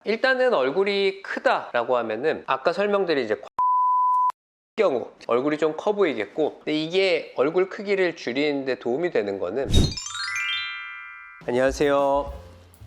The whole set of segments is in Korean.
일단은 얼굴이 크다라고 하면은 아까 설명드린 이제 경우 얼굴이 좀 커 보이겠고, 근데 이게 얼굴 크기를 줄이는 데 도움이 되는 거는, 안녕하세요,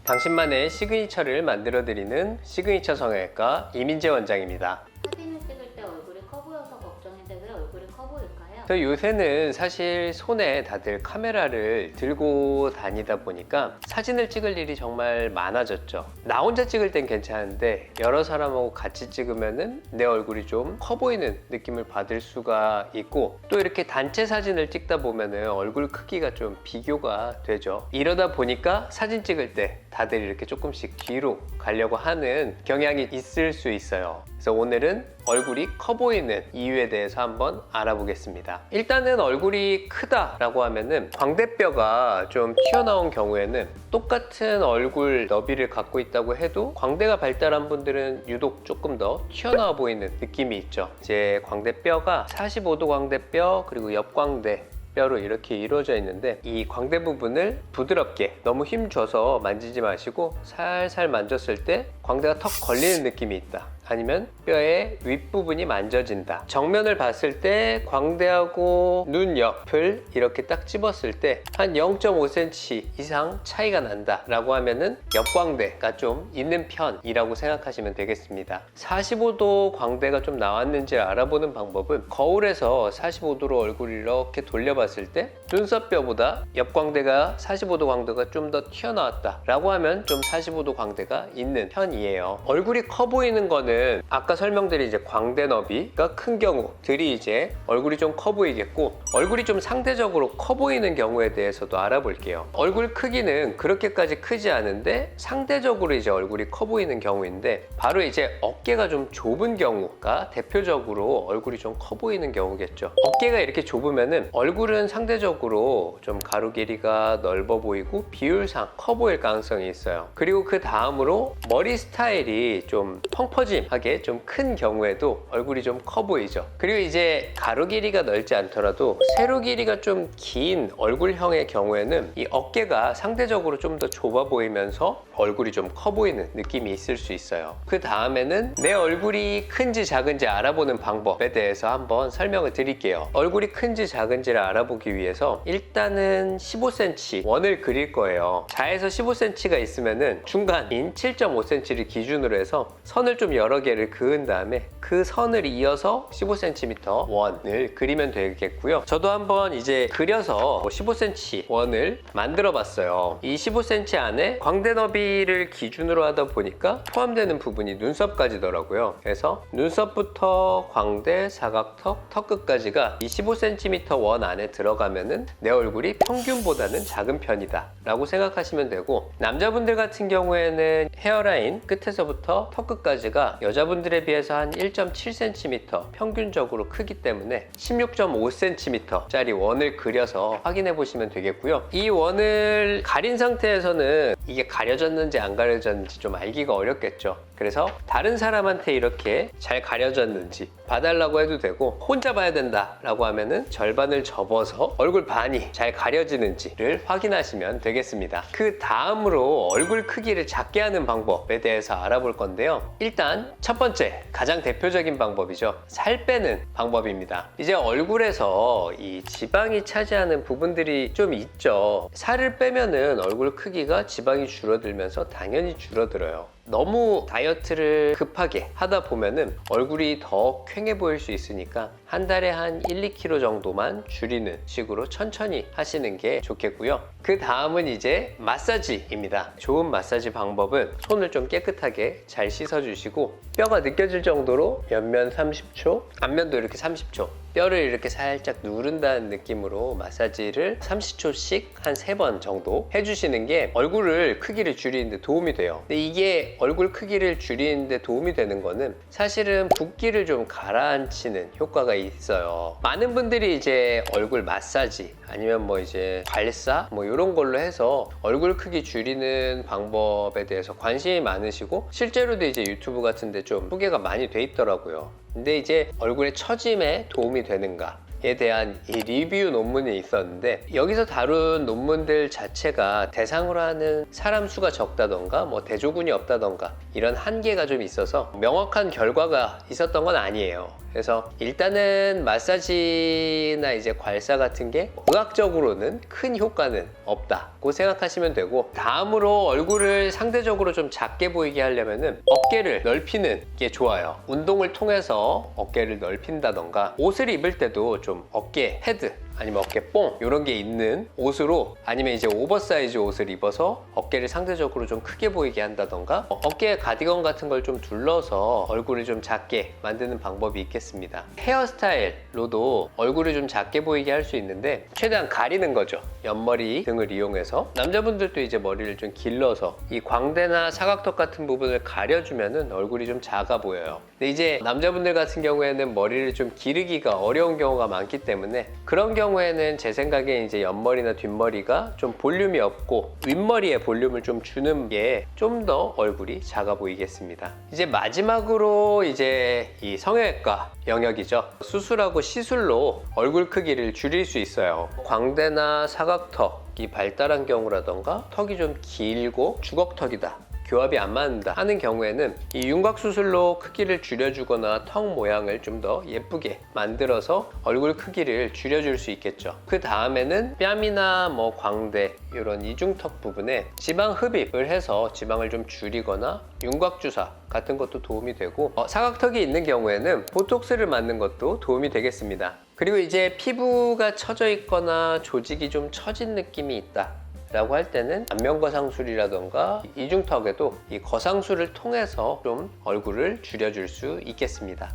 당신만의 시그니처를 만들어 드리는 시그니처 성형외과 이민재 원장입니다. 사진을 찍을 때 얼굴이 커 보여서 걱정인데 왜 얼굴이 커 보일까요? 저 요새는 사실 손에 다들 카메라를 들고 다니다 보니까 사진을 찍을 일이 정말 많아졌죠. 나 혼자 찍을 땐 괜찮은데 여러 사람하고 같이 찍으면은 내 얼굴이 좀 커 보이는 느낌을 받을 수가 있고, 또 이렇게 단체 사진을 찍다 보면은 얼굴 크기가 좀 비교가 되죠. 이러다 보니까 사진 찍을 때 다들 이렇게 조금씩 뒤로 가려고 하는 경향이 있을 수 있어요. 그래서 오늘은 얼굴이 커 보이는 이유에 대해서 한번 알아보겠습니다. 일단은 얼굴이 크다라고 하면은 광대뼈가 좀 튀어나온 경우에는 똑같은 얼굴 너비를 갖고 있다고 해도 광대가 발달한 분들은 유독 조금 더 튀어나와 보이는 느낌이 있죠. 이제 광대뼈가 45도 광대뼈 그리고 옆광대 뼈로 이렇게 이루어져 있는데, 이 광대 부분을 부드럽게 너무 힘줘서 만지지 마시고 살살 만졌을 때 광대가 턱 걸리는 느낌이 있다, 아니면 뼈의 윗부분이 만져진다, 정면을 봤을 때 광대하고 눈 옆을 이렇게 딱 집었을 때 한 0.5cm 이상 차이가 난다 라고 하면은 옆광대가 좀 있는 편이라고 생각하시면 되겠습니다. 45도 광대가 좀 나왔는지 알아보는 방법은, 거울에서 45도로 얼굴을 이렇게 돌려봤을 때 눈썹뼈보다 옆광대가 45도 광대가 좀 더 튀어나왔다 라고 하면 좀 45도 광대가 있는 편이에요. 얼굴이 커 보이는 거는 아까 설명드린 이제 광대 너비가 큰 경우들이 이제 얼굴이 좀 커 보이겠고, 얼굴이 좀 상대적으로 커 보이는 경우에 대해서도 알아볼게요. 얼굴 크기는 그렇게까지 크지 않은데 상대적으로 이제 얼굴이 커 보이는 경우인데, 바로 이제 어깨가 좀 좁은 경우가 대표적으로 얼굴이 좀 커 보이는 경우겠죠. 어깨가 이렇게 좁으면은 얼굴은 상대적으로 좀 가로 길이가 넓어 보이고 비율상 커 보일 가능성이 있어요. 그리고 그 다음으로 머리 스타일이 좀 펑퍼짐하게 좀 큰 경우에도 얼굴이 좀 커 보이죠. 그리고 이제 가로 길이가 넓지 않더라도 세로 길이가 좀 긴 얼굴형의 경우에는 이 어깨가 상대적으로 좀 더 좁아 보이면서 얼굴이 좀 커 보이는 느낌이 있을 수 있어요. 그 다음에는 내 얼굴이 큰지 작은지 알아보는 방법에 대해서 한번 설명을 드릴게요. 얼굴이 큰지 작은지를 알아보기 위해서 일단은 15cm 원을 그릴 거예요. 좌에서 15cm가 있으면은 중간인 7.5cm를 기준으로 해서 선을 좀 여러 개를 그은 다음에 그 선을 이어서 15cm 원을 그리면 되겠고요. 저도 한번 이제 그려서 15cm 원을 만들어 봤어요. 이 15cm 안에 광대 너비를 기준으로 하다 보니까 포함되는 부분이 눈썹까지더라고요. 그래서 눈썹부터 광대, 사각턱, 턱 끝까지가 이 15cm 원 안에 들어가면은 내 얼굴이 평균보다는 작은 편이다 라고 생각하시면 되고, 남자분들 같은 경우에는 헤어라인 끝에서부터 턱 끝까지가 여자분들에 비해서 한 1.7cm 평균적으로 크기 때문에 16.5cm 짜리 원을 그려서 확인해 보시면 되겠고요. 이 원을 가린 상태에서는 이게 가려졌는지 안 가려졌는지 좀 알기가 어렵겠죠. 그래서 다른 사람한테 이렇게 잘 가려졌는지 봐달라고 해도 되고, 혼자 봐야 된다 라고 하면은 절반을 접어서 얼굴 반이 잘 가려지는지를 확인하시면 되겠습니다. 그 다음으로 얼굴 크기를 작게 하는 방법에 대해서 알아볼 건데요. 일단 첫 번째, 가장 대표적인 방법이죠. 살 빼는 방법입니다. 이제 얼굴에서 이 지방이 차지하는 부분들이 좀 있죠. 살을 빼면은 얼굴 크기가 지방이 줄어들면서 당연히 줄어들어요. 너무 다이어트를 급하게 하다 보면은 얼굴이 더 퀭해 보일 수 있으니까 한 달에 한 1-2kg 정도만 줄이는 식으로 천천히 하시는 게 좋겠고요. 그 다음은 이제 마사지입니다. 좋은 마사지 방법은 손을 좀 깨끗하게 잘 씻어주시고, 뼈가 느껴질 정도로 옆면 30초, 앞면도 이렇게 30초 뼈를 이렇게 살짝 누른다는 느낌으로 마사지를 30초씩 한 3번 정도 해주시는 게 얼굴을 크기를 줄이는 데 도움이 돼요. 근데 이게 얼굴 크기를 줄이는 데 도움이 되는 거는 사실은 붓기를 좀 가라앉히는 효과가 있어요. 많은 분들이 이제 얼굴 마사지 아니면 뭐 이제 발사 뭐 이런 걸로 해서 얼굴 크기 줄이는 방법에 대해서 관심이 많으시고, 실제로도 이제 유튜브 같은 데 좀 소개가 많이 돼 있더라고요. 근데 이제 얼굴의 처짐에 도움이 되는가, 성형외과에 대한 이 리뷰 논문이 있었는데 여기서 다룬 논문들 자체가 대상으로 하는 사람 수가 적다던가 뭐 대조군이 없다던가 이런 한계가 좀 있어서 명확한 결과가 있었던 건 아니에요. 그래서 일단은 마사지나 이제 괄사 같은 게 의학적으로는 큰 효과는 없다고 생각하시면 되고, 다음으로 얼굴을 상대적으로 좀 작게 보이게 하려면은 어깨를 넓히는 게 좋아요. 운동을 통해서 어깨를 넓힌다던가, 옷을 입을 때도 좀 어깨 패드 아니면 어깨뽕 이런 게 있는 옷으로, 아니면 이제 오버사이즈 옷을 입어서 어깨를 상대적으로 좀 크게 보이게 한다던가, 어깨에 가디건 같은 걸 좀 둘러서 얼굴을 좀 작게 만드는 방법이 있겠습니다. 헤어스타일로도 얼굴을 좀 작게 보이게 할 수 있는데 최대한 가리는 거죠. 옆머리 등을 이용해서. 남자분들도 이제 머리를 좀 길러서 이 광대나 사각턱 같은 부분을 가려주면은 얼굴이 좀 작아 보여요. 근데 이제 남자분들 같은 경우에는 머리를 좀 기르기가 어려운 경우가 많기 때문에, 그런 경우에는 제 생각에 이제 옆머리나 뒷머리가 좀 볼륨이 없고 윗머리에 볼륨을 좀 주는 게 좀 더 얼굴이 작아 보이겠습니다. 이제 마지막으로 이제 이 성형외과 영역이죠. 수술하고 시술로 얼굴 크기를 줄일 수 있어요. 광대나 사각턱이 발달한 경우라던가, 턱이 좀 길고 주걱턱이다, 교합이 안 맞는다 하는 경우에는 이 윤곽 수술로 크기를 줄여주거나 턱 모양을 좀 더 예쁘게 만들어서 얼굴 크기를 줄여줄 수 있겠죠. 그 다음에는 뺨이나 뭐 광대 이런 이중턱 부분에 지방 흡입을 해서 지방을 좀 줄이거나 윤곽 주사 같은 것도 도움이 되고, 사각턱이 있는 경우에는 보톡스를 맞는 것도 도움이 되겠습니다. 그리고 이제 피부가 처져 있거나 조직이 좀 처진 느낌이 있다 라고 할 때는 안면거상술이라던가 이중턱에도 이 거상술을 통해서 좀 얼굴을 줄여줄 수 있겠습니다.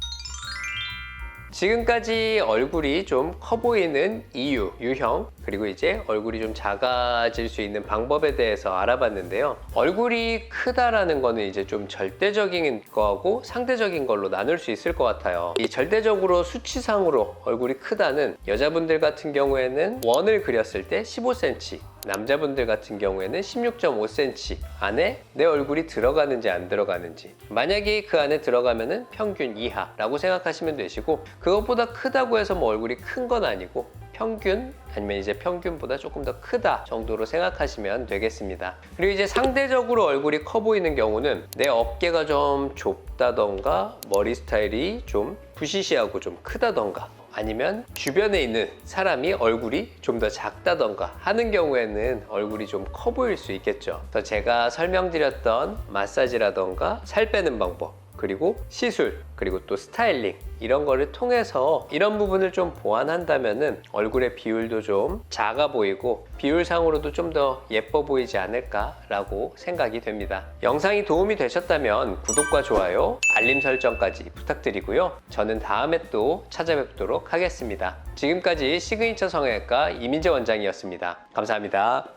지금까지 얼굴이 좀 커 보이는 이유, 유형, 그리고 이제 얼굴이 좀 작아질 수 있는 방법에 대해서 알아봤는데요. 얼굴이 크다라는 거는 이제 좀 절대적인 거하고 상대적인 걸로 나눌 수 있을 것 같아요. 이 절대적으로 수치상으로 얼굴이 크다는, 여자분들 같은 경우에는 원을 그렸을 때 15cm, 남자분들 같은 경우에는 16.5cm 안에 내 얼굴이 들어가는지 안 들어가는지, 만약에 그 안에 들어가면은 평균 이하라고 생각하시면 되시고, 그것보다 크다고 해서 뭐 얼굴이 큰 건 아니고 평균 아니면 이제 평균보다 조금 더 크다 정도로 생각하시면 되겠습니다. 그리고 이제 상대적으로 얼굴이 커 보이는 경우는 내 어깨가 좀 좁다던가, 머리 스타일이 좀 부시시하고 좀 크다던가, 아니면 주변에 있는 사람이 얼굴이 좀 더 작다던가 하는 경우에는 얼굴이 좀 커 보일 수 있겠죠. 그래서 제가 설명드렸던 마사지라던가 살 빼는 방법, 그리고 시술, 그리고 또 스타일링, 이런 거를 통해서 이런 부분을 좀 보완한다면은 얼굴의 비율도 좀 작아 보이고 비율상으로도 좀 더 예뻐 보이지 않을까라고 생각이 됩니다. 영상이 도움이 되셨다면 구독과 좋아요, 알림 설정까지 부탁드리고요. 저는 다음에 또 찾아뵙도록 하겠습니다. 지금까지 시그니처 성형외과 이민재 원장이었습니다. 감사합니다.